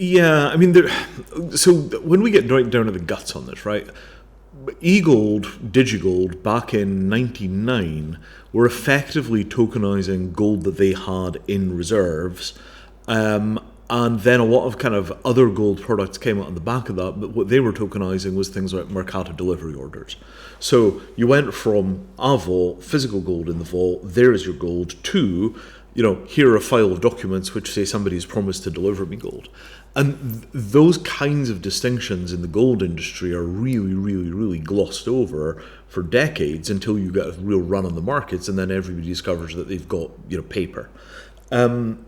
Yeah, I mean, so when we get right down to the guts on this, right? eGold, DigiGold, back in '99, were effectively tokenizing gold that they had in reserves. And then a lot of kind of other gold products came out on the back of that, but what they were tokenizing was things like Mercato delivery orders. So you went from a vault, physical gold in the vault, there is your gold, to, here are a file of documents which say somebody's promised to deliver me gold. And those kinds of distinctions in the gold industry are really, really, really glossed over for decades until you get a real run on the markets, and then everybody discovers that they've got, paper. And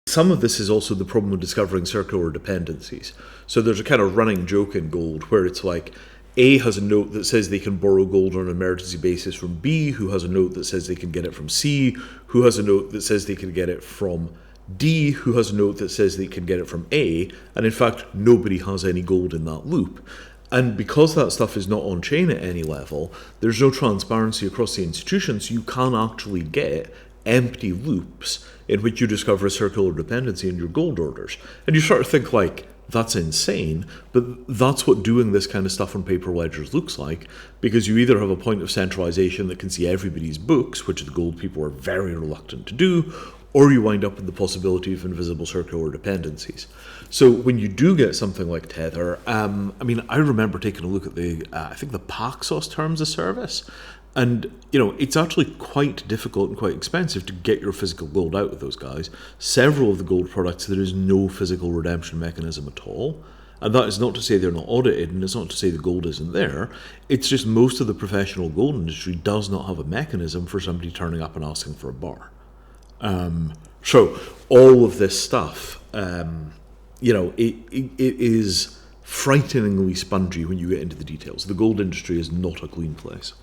some of this is also the problem of discovering circular dependencies. So there's a kind of running joke in gold where it's like A has a note that says they can borrow gold on an emergency basis from B, who has a note that says they can get it from C, who has a note that says they can get it from D, who has a note that says they can get it from A, and in fact nobody has any gold in that loop. And because that stuff is not on chain at any level, there's no transparency across the institution, so you can actually get empty loops in which you discover a circular dependency in your gold orders. And you sort of think like, that's insane, but that's what doing this kind of stuff on paper ledgers looks like, because you either have a point of centralization that can see everybody's books, which the gold people are very reluctant to do, or you wind up with the possibility of invisible circular dependencies. So when you do get something like Tether, I remember taking a look at the Paxos terms of service, and it's actually quite difficult and quite expensive to get your physical gold out of those guys. Several of the gold products, there is no physical redemption mechanism at all. And that is not to say they're not audited, and it's not to say the gold isn't there. It's just most of the professional gold industry does not have a mechanism for somebody turning up and asking for a bar. So all of this stuff, it is frighteningly spongy when you get into the details. The gold industry is not a clean place.